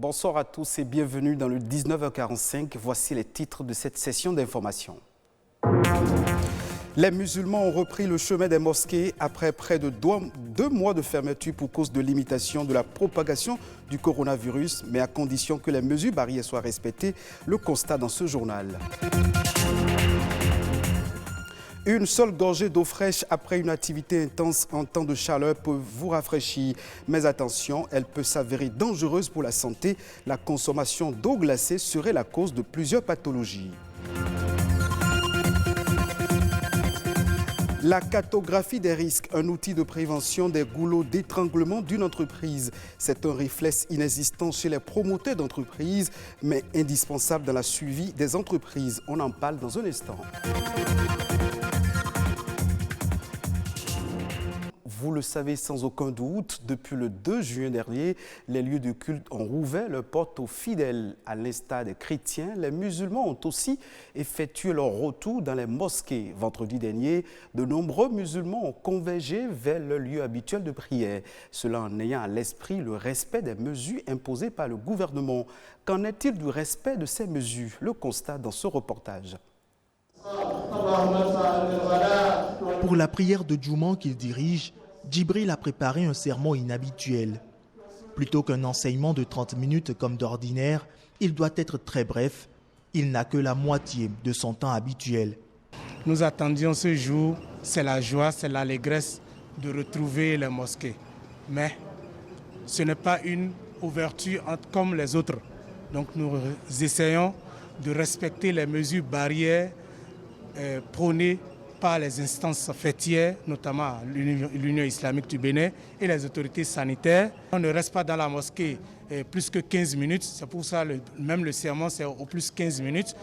Bonsoir à tous et bienvenue dans le 19h45. Voici les titres de cette session d'information. Les musulmans ont repris le chemin des mosquées après près de 2 mois de fermeture pour cause de limitation de la propagation du coronavirus, mais à condition que les mesures barrières soient respectées, le constat dans ce journal. Une seule gorgée d'eau fraîche après une activité intense en temps de chaleur peut vous rafraîchir. Mais attention, elle peut s'avérer dangereuse pour la santé. La consommation d'eau glacée serait la cause de plusieurs pathologies. La cartographie des risques, un outil de prévention des goulots d'étranglement d'une entreprise. C'est un réflexe inexistant chez les promoteurs d'entreprises, mais indispensable dans la suivi des entreprises. On en parle dans un instant. Vous le savez sans aucun doute, depuis le 2 juin dernier, les lieux de culte ont rouvert leurs portes aux fidèles. À l'instar des chrétiens, les musulmans ont aussi effectué leur retour dans les mosquées. Vendredi dernier, de nombreux musulmans ont convergé vers leur lieu habituel de prière. Cela en ayant à l'esprit le respect des mesures imposées par le gouvernement. Qu'en est-il du respect de ces mesures? Le constat dans ce reportage. Pour la prière de Djouman qu'il dirige, Djibril a préparé un sermon inhabituel. Plutôt qu'un enseignement de 30 minutes comme d'ordinaire, il doit être très bref. Il n'a que la moitié de son temps habituel. Nous attendions ce jour, c'est la joie, c'est l'allégresse de retrouver les mosquées. Mais ce n'est pas une ouverture comme les autres. Donc nous essayons de respecter les mesures barrières prônées par les instances fêtières, notamment l'Union islamique du Bénin et les autorités sanitaires. On ne reste pas dans la mosquée plus que 15 minutes, c'est pour ça même le sermon c'est au plus 15 minutes.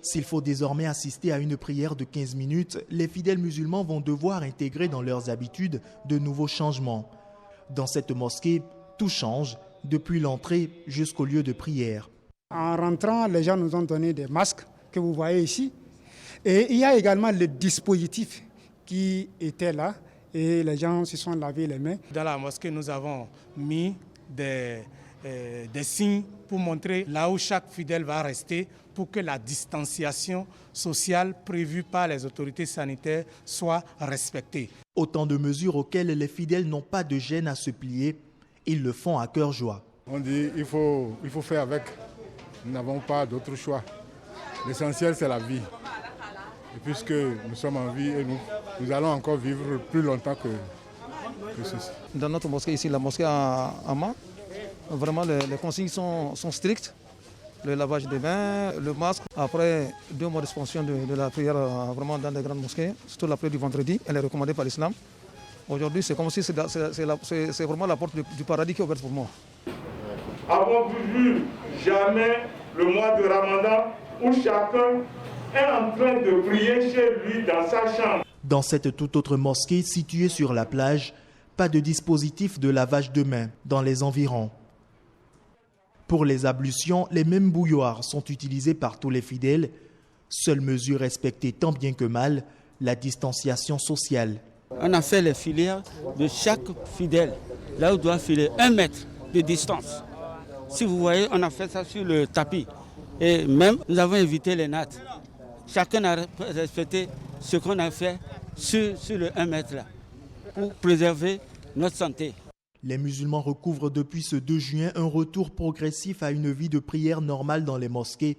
S'il faut désormais assister à une prière de 15 minutes, les fidèles musulmans vont devoir intégrer dans leurs habitudes de nouveaux changements. Dans cette mosquée, tout change, depuis l'entrée jusqu'au lieu de prière. En rentrant, les gens nous ont donné des masques que vous voyez ici. Et il y a également le dispositif qui était là et les gens se sont lavé les mains. Dans la mosquée, nous avons mis des signes pour montrer là où chaque fidèle va rester pour que la distanciation sociale prévue par les autorités sanitaires soit respectée. Autant de mesures auxquelles les fidèles n'ont pas de gêne à se plier. Ils le font à cœur joie. On dit qu'il faut faire avec. Nous n'avons pas d'autre choix. L'essentiel, c'est la vie. Et puisque nous sommes en vie et nous allons encore vivre plus longtemps que ceci. Dans notre mosquée ici, la mosquée à Ama, vraiment les consignes sont strictes. Le lavage des mains, le masque. Après 2 mois d'expansion de la prière vraiment dans les grandes mosquées, surtout la prière du vendredi, elle est recommandée par l'islam. Aujourd'hui, c'est comme si c'est vraiment la porte du paradis qui est ouverte pour moi. Avons-vous vu jamais le mois de Ramadan où chacun est en train de prier chez lui dans sa chambre? Dans cette toute autre mosquée située sur la plage, pas de dispositif de lavage de mains dans les environs. Pour les ablutions, les mêmes bouilloires sont utilisés par tous les fidèles. Seule mesure respectée tant bien que mal, la distanciation sociale. On a fait les filières de chaque fidèle, là où il doit filer 1 mètre de distance. Si vous voyez, on a fait ça sur le tapis. Et même, nous avons évité les nattes. Chacun a respecté ce qu'on a fait sur le 1 mètre là, pour préserver notre santé. Les musulmans recouvrent depuis ce 2 juin un retour progressif à une vie de prière normale dans les mosquées.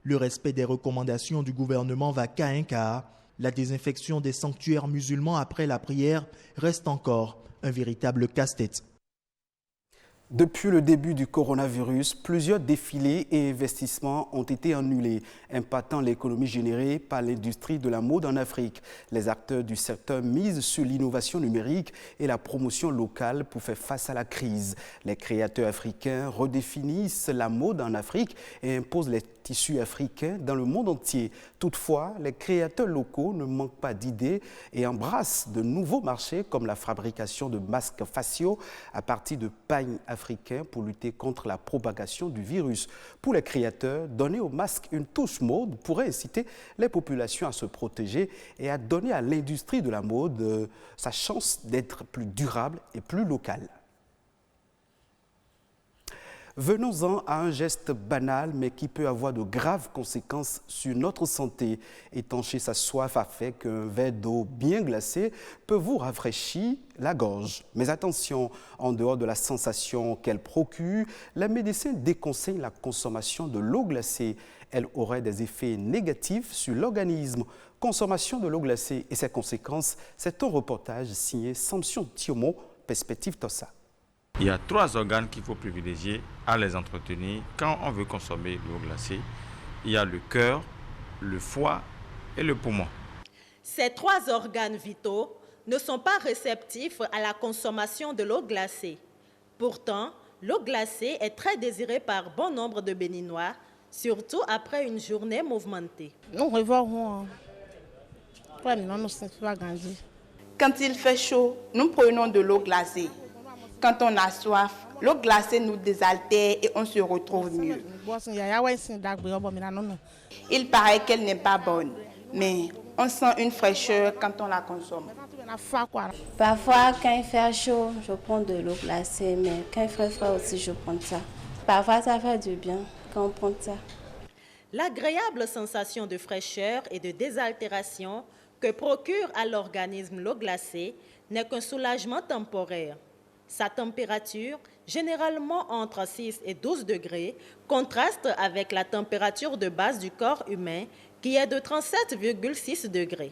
Le respect des recommandations du gouvernement va cas un cas. La désinfection des sanctuaires musulmans après la prière reste encore un véritable casse-tête. Depuis le début du coronavirus, plusieurs défilés et investissements ont été annulés, impactant l'économie générée par l'industrie de la mode en Afrique. Les acteurs du secteur misent sur l'innovation numérique et la promotion locale pour faire face à la crise. Les créateurs africains redéfinissent la mode en Afrique et imposent les tissus africains dans le monde entier. Toutefois, les créateurs locaux ne manquent pas d'idées et embrassent de nouveaux marchés comme la fabrication de masques faciaux à partir de pailles africains pour lutter contre la propagation du virus. Pour les créateurs, donner aux masques une touche mode pourrait inciter les populations à se protéger et à donner à l'industrie de la mode sa chance d'être plus durable et plus locale. Venons-en à un geste banal mais qui peut avoir de graves conséquences sur notre santé. Étancher sa soif a fait qu'un verre d'eau bien glacée peut vous rafraîchir la gorge. Mais attention, en dehors de la sensation qu'elle procure, les médecins déconseillent la consommation de l'eau glacée. Elle aurait des effets négatifs sur l'organisme. Consommation de l'eau glacée et ses conséquences, c'est un reportage signé Samson Thiomo, Perspective Tossa. Il y a 3 organes qu'il faut privilégier à les entretenir quand on veut consommer l'eau glacée. Il y a le cœur, le foie et le poumon. Ces 3 organes vitaux ne sont pas réceptifs à la consommation de l'eau glacée. Pourtant, l'eau glacée est très désirée par bon nombre de Béninois, surtout après une journée mouvementée. Quand il fait chaud, nous prenons de l'eau glacée. Quand on a soif, l'eau glacée nous désaltère et on se retrouve mieux. Il paraît qu'elle n'est pas bonne, mais on sent une fraîcheur quand on la consomme. Parfois, quand il fait chaud, je prends de l'eau glacée, mais quand il fait froid aussi, je prends ça. Parfois, ça fait du bien quand on prend ça. L'agréable sensation de fraîcheur et de désaltération que procure à l'organisme l'eau glacée n'est qu'un soulagement temporaire. Sa température, généralement entre 6 et 12 degrés, contraste avec la température de base du corps humain qui est de 37,6 degrés.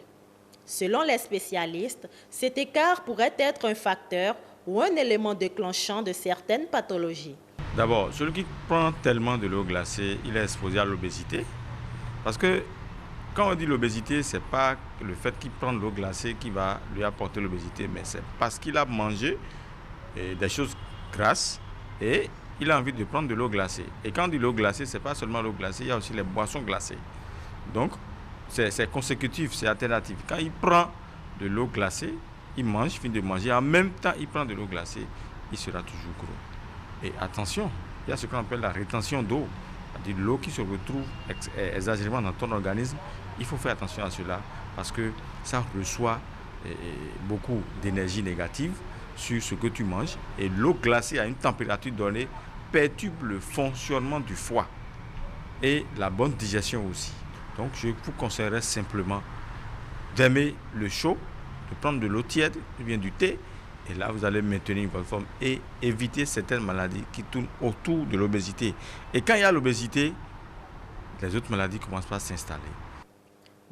Selon les spécialistes, cet écart pourrait être un facteur ou un élément déclenchant de certaines pathologies. D'abord, celui qui prend tellement de l'eau glacée, il est exposé à l'obésité. Parce que quand on dit l'obésité, ce n'est pas le fait qu'il prend de l'eau glacée qui va lui apporter l'obésité, mais c'est parce qu'il a mangé des choses grasses et il a envie de prendre de l'eau glacée. Et quand on dit l'eau glacée, ce n'est pas seulement l'eau glacée, il y a aussi les boissons glacées. Donc, c'est consécutif, c'est alternatif. Quand il prend de l'eau glacée, il mange, il finit de manger, en même temps il prend de l'eau glacée, il sera toujours gros. Et attention, il y a ce qu'on appelle la rétention d'eau, c'est-à-dire l'eau qui se retrouve exagérément dans ton organisme. Il faut faire attention à cela parce que ça reçoit beaucoup d'énergie négative sur ce que tu manges. Et l'eau glacée à une température donnée perturbe le fonctionnement du foie et la bonne digestion aussi. Donc je vous conseillerais simplement d'aimer le chaud, de prendre de l'eau tiède ou bien du thé. Et là, vous allez maintenir votre forme et éviter certaines maladies qui tournent autour de l'obésité. Et quand il y a l'obésité, les autres maladies commencent à s'installer.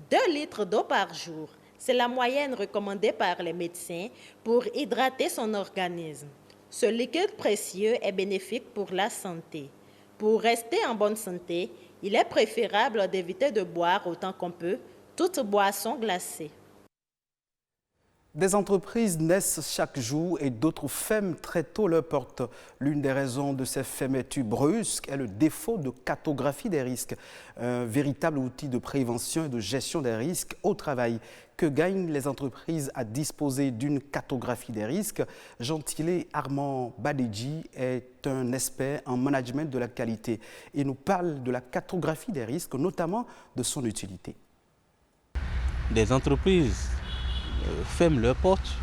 2 litres d'eau par jour, c'est la moyenne recommandée par les médecins pour hydrater son organisme. Ce liquide précieux est bénéfique pour la santé. Pour rester en bonne santé, il est préférable d'éviter de boire autant qu'on peut toute boisson glacée. Des entreprises naissent chaque jour et d'autres ferment très tôt leurs portes. L'une des raisons de ces fermetures brusques est le défaut de cartographie des risques, un véritable outil de prévention et de gestion des risques au travail. Que gagnent les entreprises à disposer d'une cartographie des risques? Gentilé Armand Badedji est un expert en management de la qualité et nous parle de la cartographie des risques, notamment de son utilité. Des entreprises ferment leurs portes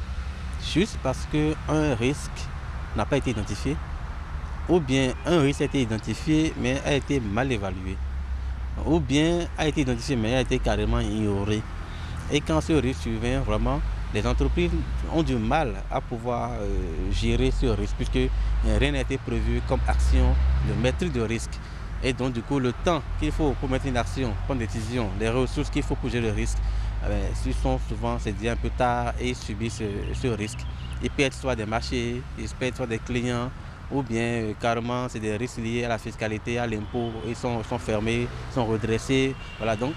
juste parce qu'un risque n'a pas été identifié ou bien un risque a été identifié mais a été mal évalué ou bien a été identifié mais a été carrément ignoré. Et quand ce risque survient, vraiment, les entreprises ont du mal à pouvoir gérer ce risque puisque rien n'a été prévu comme action de maîtrise de risque. Et donc du coup, le temps qu'il faut pour mettre une action, prendre une décision, les ressources qu'il faut pour gérer le risque, ils sont souvent, c'est dit un peu tard et ils subissent ce risque. Ils perdent soit des marchés, ils perdent soit des clients, ou bien carrément c'est des risques liés à la fiscalité, à l'impôt, ils sont fermés, sont redressés. Voilà, donc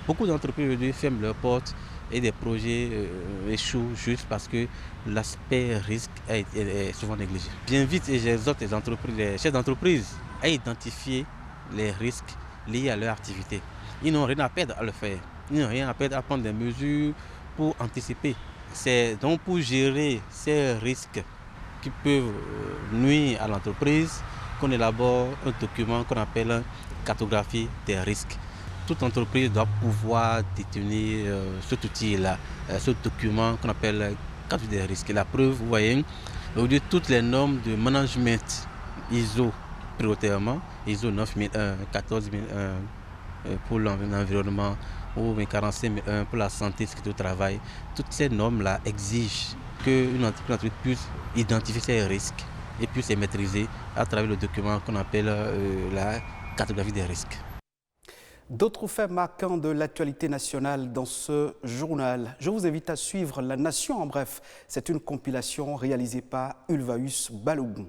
beaucoup d'entreprises aujourd'hui ferment leurs portes et des projets échouent juste parce que l'aspect risque est souvent négligé. J'invite et j'exhorte les entreprises, les chefs d'entreprise à identifier les risques liés à leur activité. Ils n'ont rien à perdre à le faire. Ils n'ont rien à perdre à prendre des mesures pour anticiper. C'est donc pour gérer ces risques qui peuvent nuire à l'entreprise qu'on élabore un document qu'on appelle une cartographie des risques. Toute entreprise doit pouvoir détenir cet outil-là, ce document qu'on appelle cartographie des risques. La preuve, vous voyez, aujourd'hui toutes les normes de management ISO prioritairement ISO 9001, 14001 pour l'environnement ou 45001 pour la santé et sécurité au travail. Toutes ces normes-là exigent qu'une entreprise puisse identifier ses risques et puisse les maîtriser à travers le document qu'on appelle la cartographie des risques. D'autres faits marquants de l'actualité nationale dans ce journal. Je vous invite à suivre La Nation en bref. C'est une compilation réalisée par Ulvaeus Balogun.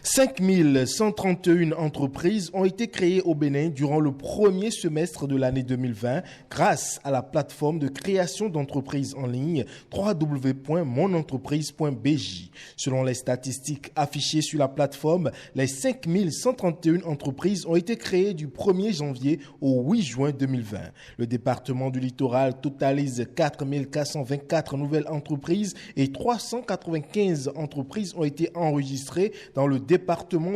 « 5131 entreprises ont été créées au Bénin durant le premier semestre de l'année 2020 grâce à la plateforme de création d'entreprises en ligne www.monentreprise.bj. Selon les statistiques affichées sur la plateforme, les 5131 entreprises ont été créées du 1er janvier au 8 juin 2020. Le département du littoral totalise 4424 nouvelles entreprises et 395 entreprises ont été enregistrées dans le département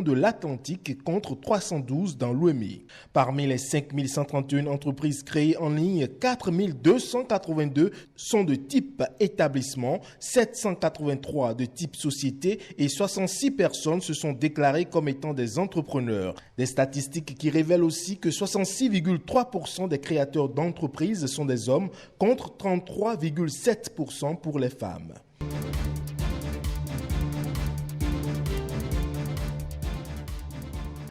de l'Atlantique contre 312 dans l'OMI. Parmi les 5131 entreprises créées en ligne, 4282 sont de type établissement, 783 de type société et 66 personnes se sont déclarées comme étant des entrepreneurs. Des statistiques qui révèlent aussi que 66,3% des créateurs d'entreprises sont des hommes contre 33,7% pour les femmes.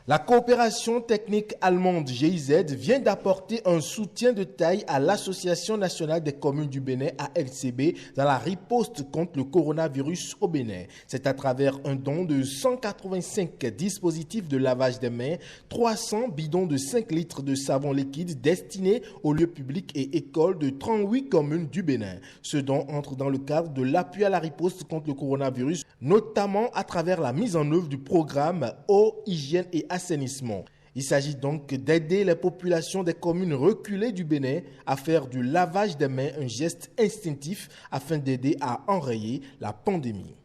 La coopération technique allemande GIZ vient d'apporter un soutien de taille à l'Association nationale des communes du Bénin, ANCB, dans la riposte contre le coronavirus au Bénin. C'est à travers un don de 185 dispositifs de lavage des mains, 300 bidons de 5 litres de savon liquide destinés aux lieux publics et écoles de 38 communes du Bénin. Ce don entre dans le cadre de l'appui à la riposte contre le coronavirus, notamment à travers la mise en œuvre du programme Eau, Hygiène et Assainissement. Il s'agit donc d'aider les populations des communes reculées du Bénin à faire du lavage des mains un geste instinctif afin d'aider à enrayer la pandémie.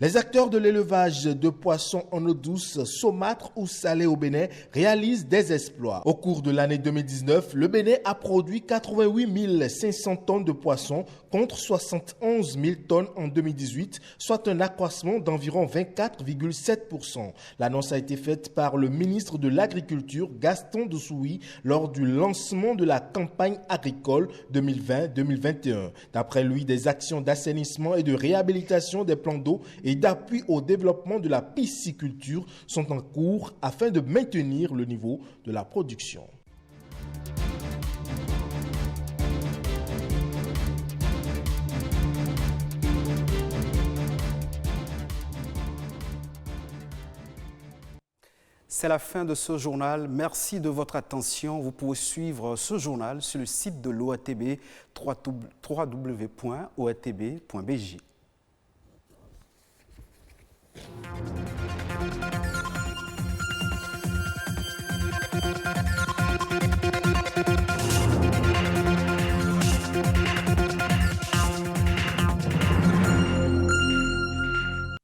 Les acteurs de l'élevage de poissons en eau douce, saumâtre ou salée au Bénin réalisent des exploits. Au cours de l'année 2019, le Bénin a produit 88 500 tonnes de poissons contre 71 000 tonnes en 2018, soit un accroissement d'environ 24,7%. L'annonce a été faite par le ministre de l'Agriculture, Gaston Dousoui, lors du lancement de la campagne agricole 2020-2021. D'après lui, des actions d'assainissement et de réhabilitation des plans d'eau et d'appui au développement de la pisciculture sont en cours afin de maintenir le niveau de la production. C'est la fin de ce journal. Merci de votre attention. Vous pouvez suivre ce journal sur le site de l'OATB, www.oatb.bj.